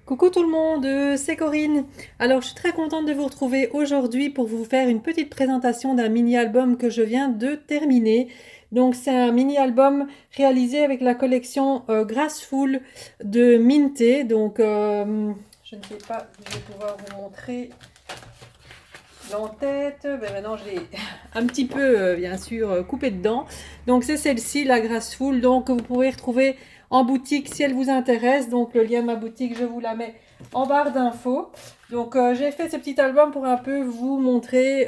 Coucou tout le monde, c'est Corinne. Alors je suis très contente de vous retrouver aujourd'hui pour vous faire une petite présentation d'un mini-album que je viens de terminer. Donc c'est un mini-album réalisé avec la collection Graceful de Minté. Donc je ne sais pas si je vais pouvoir vous montrer l'en-tête. Ben maintenant j'ai un petit peu bien sûr coupé dedans. Donc c'est celle-ci, la Graceful, donc que vous pouvez retrouver en boutique si elle vous intéresse. Donc le lien de ma boutique, je vous la mets en barre d'infos. Donc j'ai fait ce petit album pour un peu vous montrer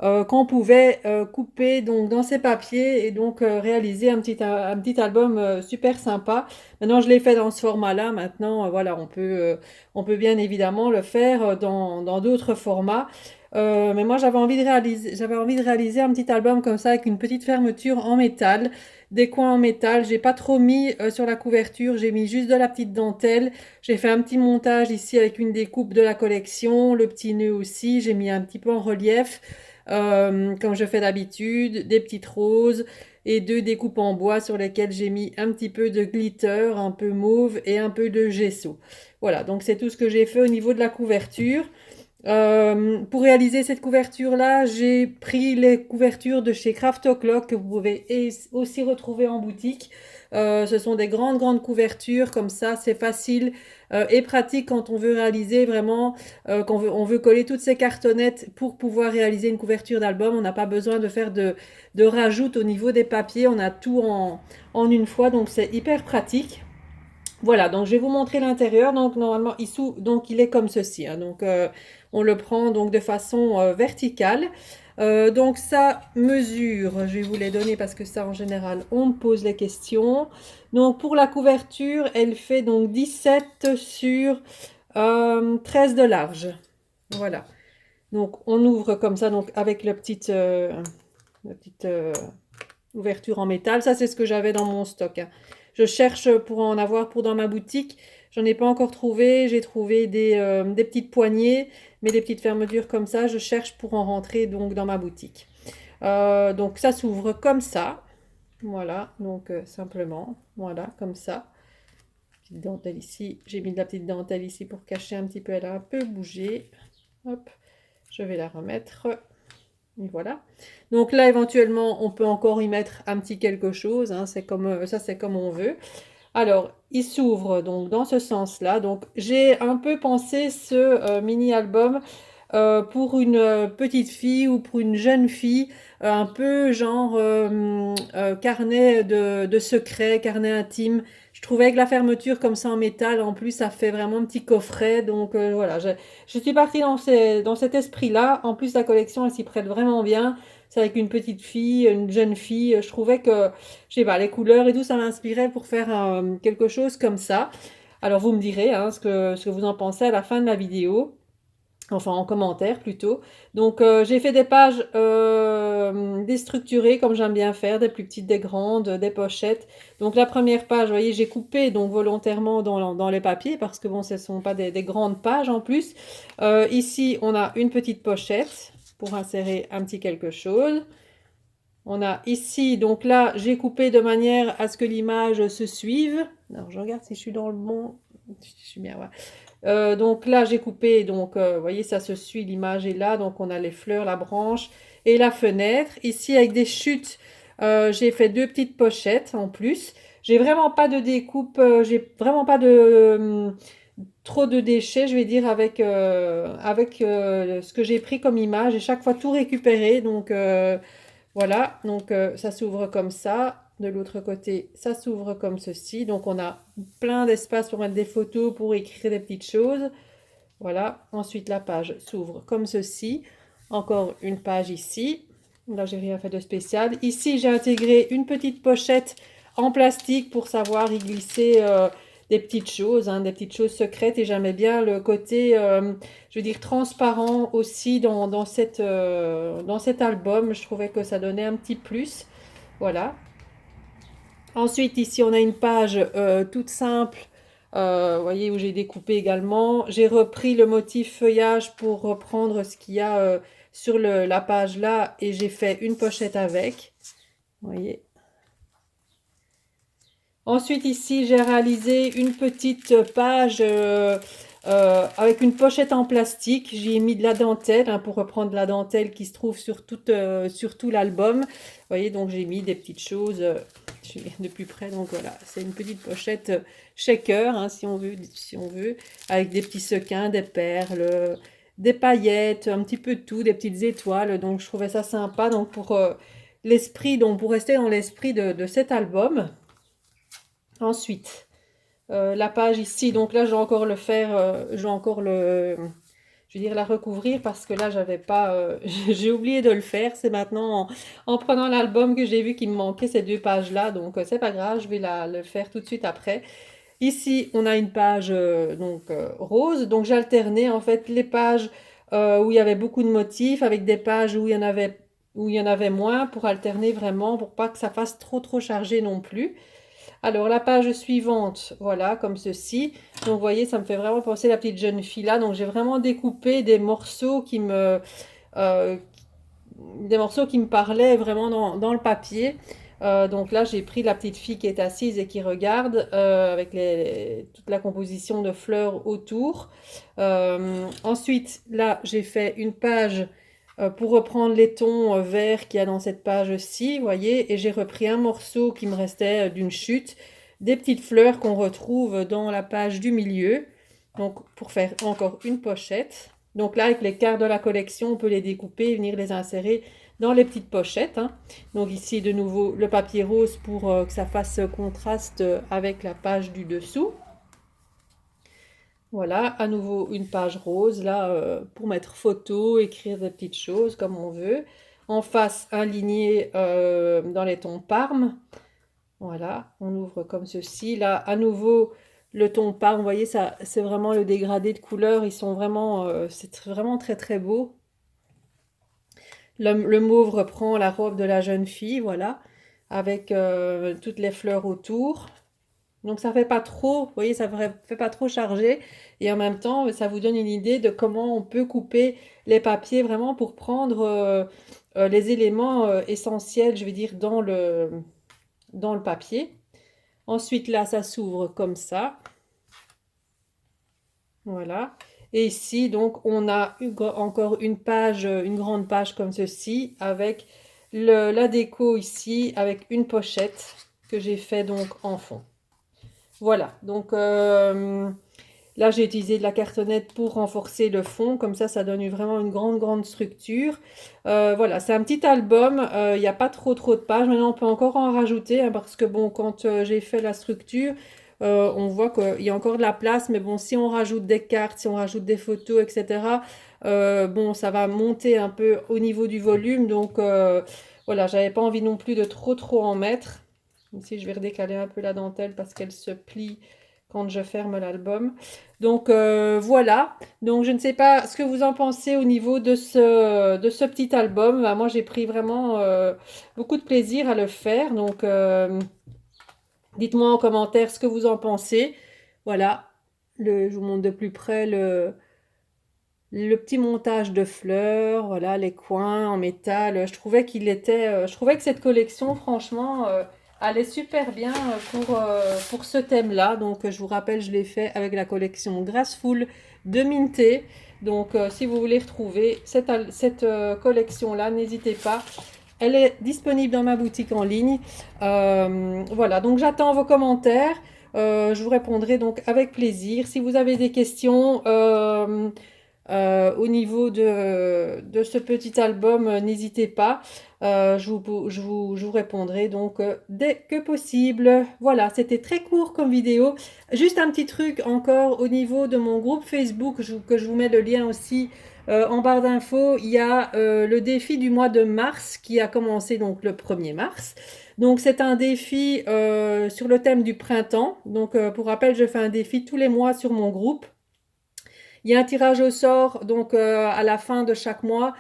qu'on pouvait couper donc dans ces papiers et donc réaliser un petit album super sympa. Maintenant je l'ai fait dans ce format-là. Maintenant voilà, on peut bien évidemment le faire dans d'autres formats. Mais moi j'avais envie de réaliser un petit album comme ça avec une petite fermeture en métal, des coins en métal. J'ai pas trop mis sur la couverture, j'ai mis juste de la petite dentelle. J'ai fait un petit montage ici avec une découpe de la collection, le petit nœud aussi. J'ai mis un petit peu en relief, comme je fais d'habitude, des petites roses et deux découpes en bois sur lesquelles j'ai mis un petit peu de glitter, un peu mauve et un peu de gesso. Voilà, donc c'est tout ce que j'ai fait au niveau de la couverture. Pour réaliser cette couverture-là, j'ai pris les couvertures de chez Craft O'Clock que vous pouvez aussi retrouver en boutique. Ce sont des grandes couvertures comme ça, c'est facile et pratique quand on veut réaliser vraiment, quand on veut coller toutes ces cartonnettes pour pouvoir réaliser une couverture d'album. On n'a pas besoin de faire de rajout au niveau des papiers, on a tout en une fois, donc c'est hyper pratique. Voilà, donc je vais vous montrer l'intérieur. Donc normalement, donc il est comme ceci, hein. Donc on le prend donc de façon verticale. Donc ça mesure, je vais vous les donner parce que ça en général on me pose les questions. Donc pour la couverture, elle fait donc 17 sur 13 de large. Voilà. Donc on ouvre comme ça donc avec la petite ouverture en métal. Ça, c'est ce que j'avais dans mon stock, hein. Je cherche pour en avoir pour dans ma boutique. J'en ai pas encore trouvé. J'ai trouvé des petites poignées, mais des petites fermetures comme ça. Je cherche pour en rentrer donc dans ma boutique. Donc ça s'ouvre comme ça. Voilà, donc simplement, voilà, comme ça. Petite dentelle ici. J'ai mis de la petite dentelle ici pour cacher un petit peu. Elle a un peu bougé. Hop, je vais la remettre. Et voilà. Donc là, éventuellement, on peut encore y mettre un petit quelque chose, hein, c'est comme, ça, c'est comme on veut. Alors, il s'ouvre donc dans ce sens-là. Donc, j'ai un peu pensé ce mini-album pour une petite fille ou pour une jeune fille, un peu genre carnet de secrets, carnet intime. Je trouvais que la fermeture comme ça en métal, en plus, ça fait vraiment un petit coffret. Donc voilà, je suis partie dans cet esprit-là. En plus, la collection, elle s'y prête vraiment bien. C'est avec une petite fille, une jeune fille. Je trouvais que, je sais pas, les couleurs et tout, ça m'inspirait pour faire quelque chose comme ça. Alors, vous me direz hein, ce que vous en pensez à la fin de la vidéo. Enfin, en commentaire plutôt. Donc, j'ai fait des pages déstructurées, comme j'aime bien faire, des plus petites, des grandes, des pochettes. Donc, la première page, vous voyez, j'ai coupé donc volontairement dans les papiers parce que bon, ce ne sont pas des grandes pages en plus. Ici, on a une petite pochette pour insérer un petit quelque chose. On a ici, donc là, j'ai coupé de manière à ce que l'image se suive. Alors, je regarde si je suis dans le bon. Je suis bien, ouais. Donc là, j'ai coupé, donc vous voyez, ça se suit, l'image est là. Donc on a les fleurs, la branche et la fenêtre. Ici, avec des chutes, j'ai fait deux petites pochettes en plus. J'ai vraiment pas de découpe, j'ai vraiment pas de trop de déchets, je vais dire, avec ce que j'ai pris comme image. J'ai chaque fois tout récupéré. Donc voilà, donc ça s'ouvre comme ça. De l'autre côté, ça s'ouvre comme ceci. Donc on a plein d'espace pour mettre des photos, pour écrire des petites choses. Voilà. Ensuite, la page s'ouvre comme ceci. Encore une page ici. Là, j'ai rien fait de spécial. Ici, j'ai intégré une petite pochette en plastique pour savoir y glisser des petites choses, hein, des petites choses secrètes. Et j'aimais bien le côté, je veux dire, transparent aussi dans cet album. Je trouvais que ça donnait un petit plus. Voilà. Ensuite, ici, on a une page toute simple, vous voyez, où j'ai découpé également. J'ai repris le motif feuillage pour reprendre ce qu'il y a sur la page là et j'ai fait une pochette avec. Vous voyez. Ensuite, ici, j'ai réalisé une petite page avec une pochette en plastique. J'y ai mis de la dentelle pour reprendre la dentelle qui se trouve sur tout l'album. Vous voyez, donc j'ai mis des petites choses. Je vais de plus près, donc voilà, c'est une petite pochette shaker, si on veut, avec des petits sequins, des perles, des paillettes, un petit peu de tout, des petites étoiles. Donc je trouvais ça sympa, donc pour l'esprit, donc pour rester dans l'esprit de cet album. Ensuite, la page ici, donc là je vais encore le faire, je vais encore je veux dire la recouvrir parce que là j'avais pas, j'ai oublié de le faire. C'est maintenant en prenant l'album que j'ai vu qu'il me manquait ces deux pages là, donc c'est pas grave, je vais le faire tout de suite après. Ici on a une page rose, donc j'alternais en fait les pages où il y avait beaucoup de motifs avec des pages où il y en avait moins, pour alterner vraiment, pour pas que ça fasse trop chargé non plus. Alors, la page suivante, voilà, comme ceci. Donc, vous voyez, ça me fait vraiment penser à la petite jeune fille là. Donc, j'ai vraiment découpé des morceaux euh, des morceaux qui me parlaient vraiment dans le papier. Donc là, j'ai pris la petite fille qui est assise et qui regarde avec toute la composition de fleurs autour. Ensuite, là, j'ai fait une page pour reprendre les tons verts qu'il y a dans cette page-ci, vous voyez, et j'ai repris un morceau qui me restait d'une chute, des petites fleurs qu'on retrouve dans la page du milieu, donc pour faire encore une pochette. Donc là, avec les cartes de la collection, on peut les découper et venir les insérer dans les petites pochettes. Donc ici, de nouveau, le papier rose pour que ça fasse contraste avec la page du dessous. Voilà, à nouveau une page rose, là, pour mettre photo, écrire des petites choses comme on veut. En face, un ligné dans les tons Parme. Voilà, on ouvre comme ceci. Là, à nouveau, le ton Parme, vous voyez, ça, c'est vraiment le dégradé de couleurs. Ils sont vraiment, c'est vraiment très beau. Le mauve reprend la robe de la jeune fille, voilà, avec toutes les fleurs autour. Donc ça fait pas trop, vous voyez, ça fait pas trop chargé. Et en même temps, ça vous donne une idée de comment on peut couper les papiers vraiment pour prendre les éléments essentiels, je vais dire, dans le papier. Ensuite, là, ça s'ouvre comme ça. Voilà. Et ici, donc, on a encore une page, une grande page comme ceci, avec la déco ici, avec une pochette que j'ai fait donc en fond. Voilà, donc là j'ai utilisé de la cartonnette pour renforcer le fond, comme ça donne vraiment une grande structure. Voilà, c'est un petit album, il n'y a pas trop de pages, maintenant on peut encore en rajouter, parce que bon, quand j'ai fait la structure, on voit qu'il y a encore de la place, mais bon, si on rajoute des cartes, si on rajoute des photos, etc., bon, ça va monter un peu au niveau du volume, donc voilà, j'avais pas envie non plus de trop en mettre. Ici, je vais redécaler un peu la dentelle parce qu'elle se plie quand je ferme l'album. Donc voilà, donc je ne sais pas ce que vous en pensez au niveau de ce petit album. Bah, moi, j'ai pris vraiment beaucoup de plaisir à le faire. Donc dites-moi en commentaire ce que vous en pensez. Voilà, je vous montre de plus près le petit montage de fleurs, voilà, les coins en métal. Je trouvais que cette collection, franchement, allait super bien pour ce thème-là. Donc, je vous rappelle, je l'ai fait avec la collection Graceful de Minté. Donc, si vous voulez retrouver cette collection-là, n'hésitez pas. Elle est disponible dans ma boutique en ligne. Voilà, donc j'attends vos commentaires. Je vous répondrai donc avec plaisir. Si vous avez des questions au niveau de ce petit album, n'hésitez pas. Je vous répondrai donc dès que possible. Voilà, c'était très court comme vidéo. Juste un petit truc encore au niveau de mon groupe Facebook, que je vous mets le lien aussi en barre d'infos. Il y a le défi du mois de mars qui a commencé donc le 1er mars. Donc c'est un défi sur le thème du printemps. Donc pour rappel, je fais un défi tous les mois sur mon groupe. Il y a un tirage au sort donc à la fin de chaque mois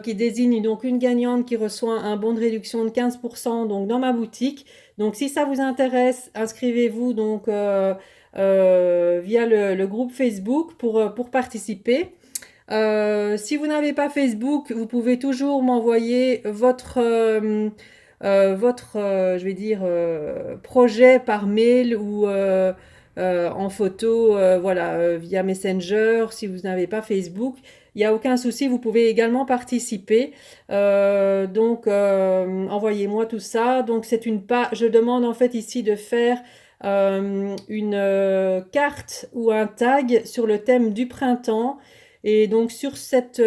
qui désigne donc une gagnante qui reçoit un bon de réduction de 15% donc dans ma boutique. Donc si ça vous intéresse, inscrivez-vous donc via le groupe Facebook pour participer. Si vous n'avez pas Facebook, vous pouvez toujours m'envoyer votre, je vais dire, projet par mail ou en photo, voilà, via Messenger, si vous n'avez pas Facebook. Il n'y a aucun souci, vous pouvez également participer. Donc, envoyez-moi tout ça. Donc, c'est une page. Je demande en fait ici de faire une carte ou un tag sur le thème du printemps. Et donc sur cette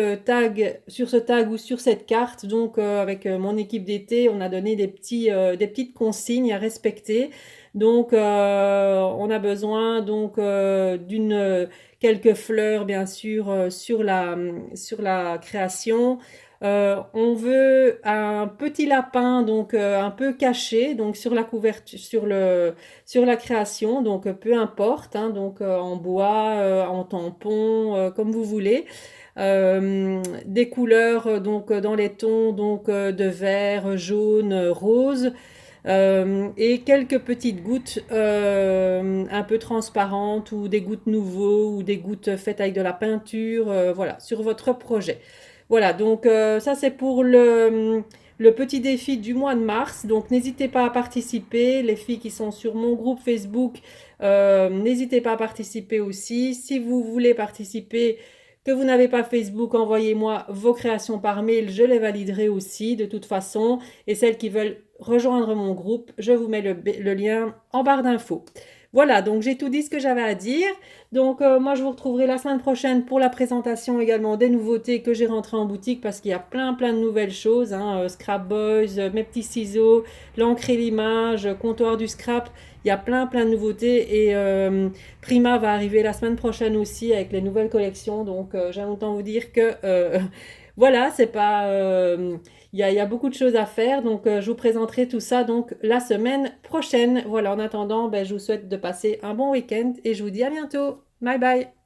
sur ce tag ou sur cette carte, donc avec mon équipe d'été, on a donné des petites consignes à respecter. Donc on a besoin donc quelques fleurs bien sûr sur la création. On veut un petit lapin donc un peu caché donc sur la couverture sur la création donc peu importe hein, donc en bois en tampon comme vous voulez. Des couleurs donc dans les tons donc de vert, jaune, rose. Et quelques petites gouttes un peu transparentes ou des gouttes nouveaux ou des gouttes faites avec de la peinture, voilà, sur votre projet. Voilà, donc ça c'est pour le petit défi du mois de mars. Donc n'hésitez pas à participer. Les filles qui sont sur mon groupe Facebook, n'hésitez pas à participer aussi. Si vous voulez participer, que vous n'avez pas Facebook, envoyez-moi vos créations par mail, je les validerai aussi de toute façon. Et celles qui veulent rejoindre mon groupe, je vous mets le lien en barre d'infos. Voilà, donc j'ai tout dit ce que j'avais à dire. Donc moi je vous retrouverai la semaine prochaine pour la présentation également des nouveautés que j'ai rentrées en boutique parce qu'il y a plein de nouvelles choses. Hein, Scrap Boys, mes petits ciseaux, l'encre et l'image, comptoir du scrap. Il y a plein de nouveautés et Prima va arriver la semaine prochaine aussi avec les nouvelles collections. Donc j'aime autant vous dire que voilà, c'est pas... il y a beaucoup de choses à faire, donc je vous présenterai tout ça donc la semaine prochaine. Voilà, en attendant, ben, je vous souhaite de passer un bon week-end et je vous dis à bientôt. Bye bye.